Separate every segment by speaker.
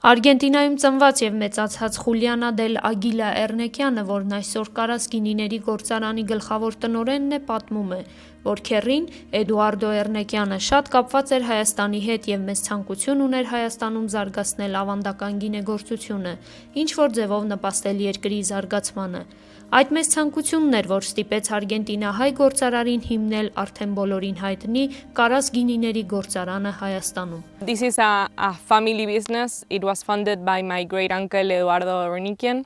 Speaker 1: Արգենտինայում ծնված եւ մեծացած Խուլիանա դել Ագիլա Էրնեկյանը, որն այսօր Կարաս գինիների գործարանի գլխավոր տնօրենն է, պատմում է, որ քեռին Էդուարդո Էրնեկյանը շատ կապված էր Հայաստանի հետ եւ մեծ ցանկություն ուներ Հայաստանում զարգացնել ավանդական գինեգործությունը, ինչ որ ձևով նպաստել երկրի զարգացմանը։ Այդ մեծ ցանկությունն էր, որ ստիպեց արգենտինահայ գործարարին հիմնել արդեն բոլորին հայտնի Կարաս գինիների գործարանը Հայաստանում։
Speaker 2: This is a family business. It was funded by my great uncle Eduardo Ernequian.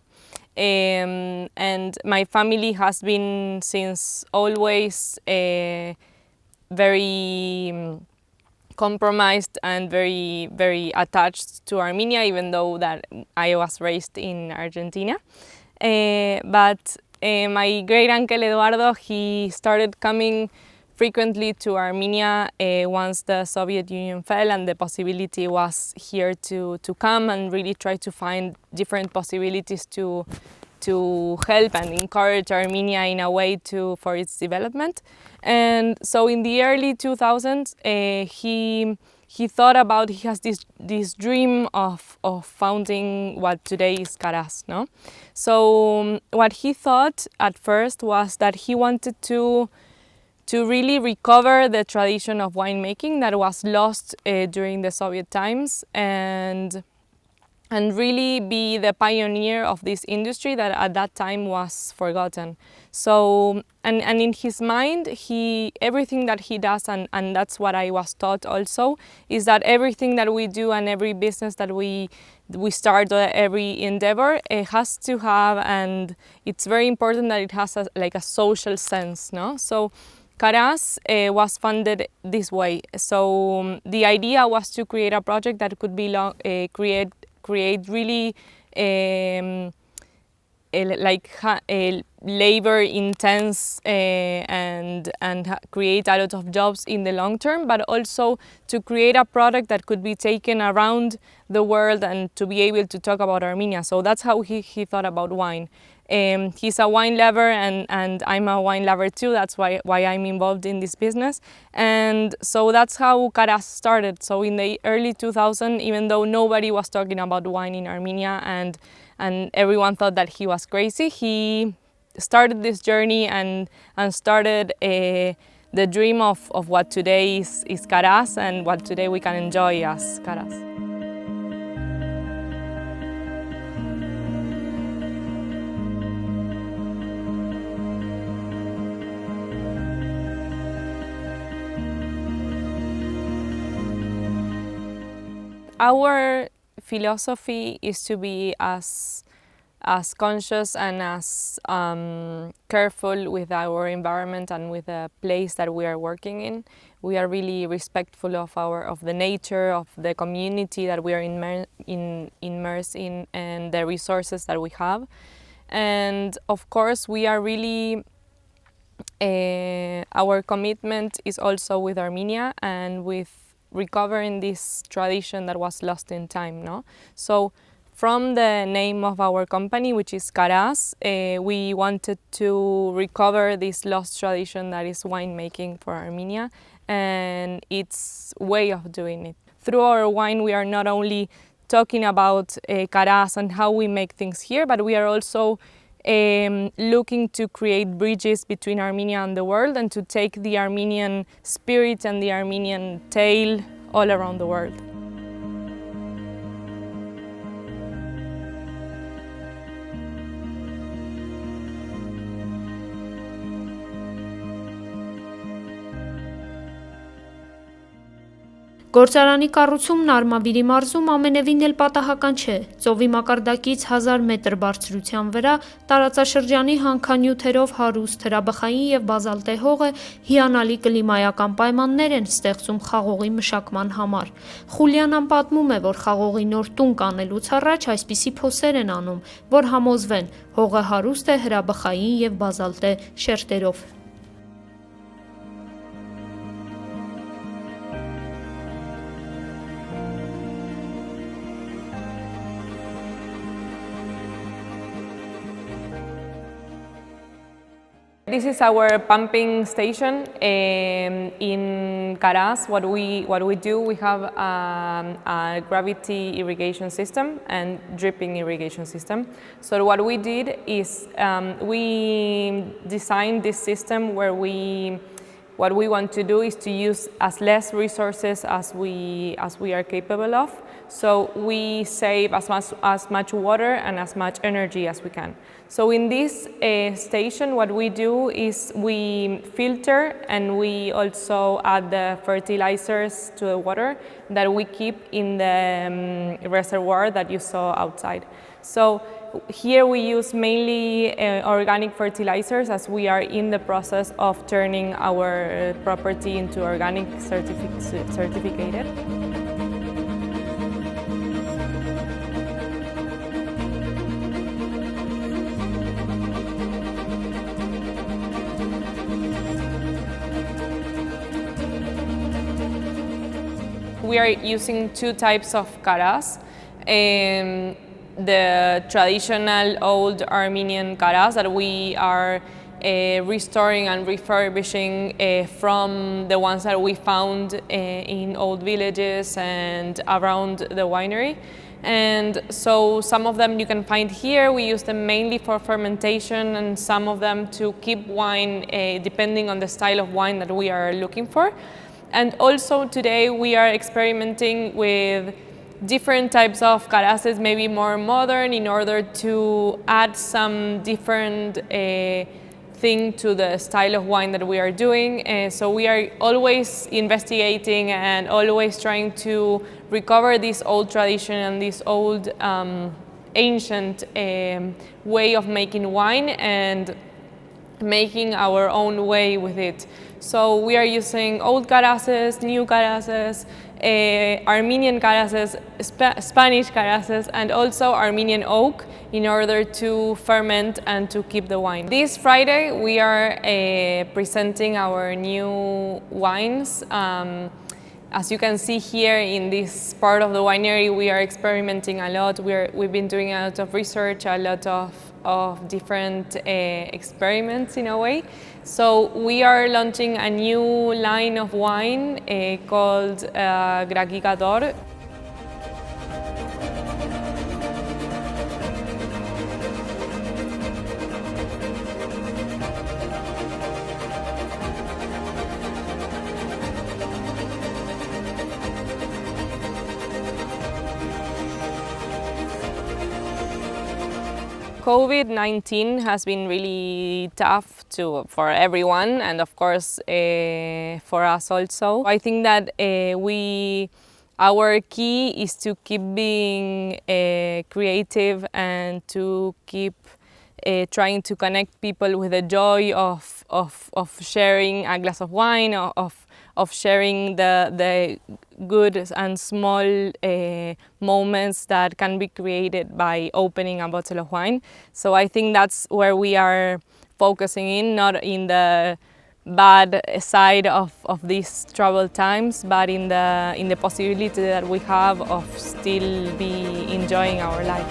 Speaker 2: And my family has been since always very compromised and very attached to Armenia, even though that I was raised in Argentina. But my great uncle Eduardo, he started coming frequently to Armenia once the Soviet Union fell, and the possibility was here to come and really try to find different possibilities to help and encourage Armenia in a way for its development. And so in the early 2000s, he thought about, he has this dream of founding what today is Karas, no? So what he thought at first was that he wanted to really recover the tradition of winemaking that was lost during the Soviet times, and really be the pioneer of this industry that at that time was forgotten. So, and in his mind, everything that he does, and that's what I was taught also, is that everything that we do and every business that we start, or every endeavor, it has to have, and it's very important that it has like a social sense, no? So Karas was funded this way. So the idea was to create a project that could be create really labor intense and create a lot of jobs in the long term, but also to create a product that could be taken around the world and to be able to talk about Armenia. So that's how he thought about wine. He's a wine lover, and I'm a wine lover too. That's why I'm involved in this business. And so that's how Karas started. So in the early 2000s, even though nobody was talking about wine in Armenia and everyone thought that he was crazy, he started this journey and started the dream of what today is Karas, and what today we can enjoy as Karas. Our philosophy is to be as conscious and as careful with our environment and with the place that we are working in. We are really respectful of the nature, of the community that we are immersed in, and the resources that we have. And of course, we are really our commitment is also with Armenia and with recovering this tradition that was lost in time, no? So from the name of our company, which is Karas, we wanted to recover this lost tradition that is winemaking for Armenia and its way of doing it. Through our wine, we are not only talking about Karas and how we make things here, but we are also looking to create bridges between Armenia and the world, and to take the Armenian spirit and the Armenian tale all around the world.
Speaker 1: Գործարանի կառուցումն Արմավիրի մարզում ամենևին էլ պատահական չէ։ Ծովի մակարդակից 1000 մետր բարձրության վրա տարածաշրջանի հանքանյութերով հարուստ հրաբխային եւ բազալտե հողը հիանալի կլիմայական պայմաններ են ստեղծում խաղողի մշակման համար։ Խուլիանան պատմում է, որ խաղողի նոր տուն կանելուց առաջ այսպիսի փոսեր են անում, որ համոզվեն հողը հարուստ է հրաբխային եւ բազալտե շերտերով։
Speaker 2: This is our pumping station in Caraz. What we do, we have a gravity irrigation system and dripping irrigation system. So what we did is we designed this system where what we want to do is to use as less resources as we are capable of. So we save as much water and as much energy as we can. So in this station, what we do is we filter and we also add the fertilizers to the water that we keep in the reservoir that you saw outside. So here we use mainly organic fertilizers as we are in the process of turning our property into organic certificated. We are using two types of caras. The traditional old Armenian caras that we are restoring and refurbishing from the ones that we found in old villages and around the winery. And so some of them you can find here. We use them mainly for fermentation and some of them to keep wine depending on the style of wine that we are looking for. And also today we are experimenting with different types of caraces, maybe more modern, in order to add some different thing to the style of wine that we are doing. So we are always investigating and always trying to recover this old tradition and this old ancient way of making wine and making our own way with it. So we are using old caraces, new caraces, Armenian caraces, Spanish caraces, and also Armenian oak in order to ferment and to keep the wine. This Friday we are presenting our new wines. As you can see here in this part of the winery, we are experimenting a lot. We've been doing a lot of research, a lot of different experiments in a way. So we are launching a new line of wine called Gragigador. COVID-19 has been really tough for everyone, and of course for us also. I think that our key is to keep being creative and to keep trying to connect people with the joy of sharing a glass of wine, of sharing the good and small moments that can be created by opening a bottle of wine. So I think that's where we are focusing in, not in the bad side of these troubled times, but in the possibility that we have of still be enjoying our life.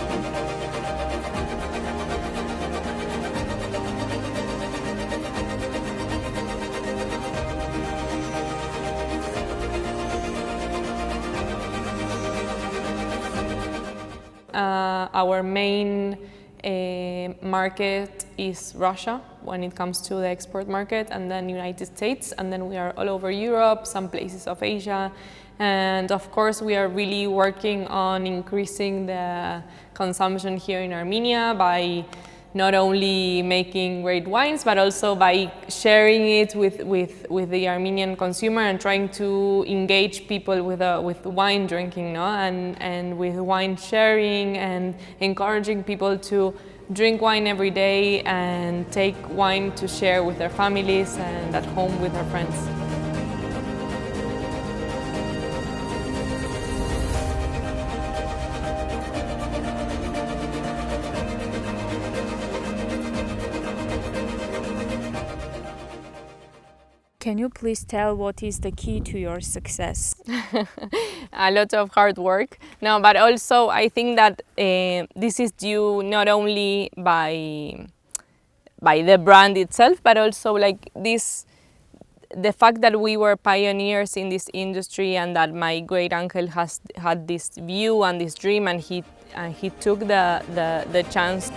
Speaker 2: Our main market is Russia when it comes to the export market, and then United States, and then we are all over Europe, some places of Asia, and of course we are really working on increasing the consumption here in Armenia by not only making great wines, but also by sharing it with the Armenian consumer and trying to engage people with wine drinking, no? and with wine sharing and encouraging people to drink wine every day and take wine to share with their families and at home with their friends.
Speaker 3: Can you please tell what is the key to your success?
Speaker 2: A lot of hard work. No, but also I think that this is due not only by by the brand itself, but also like this, the fact that we were pioneers in this industry and that my great uncle has had this view and this dream, and he took the chance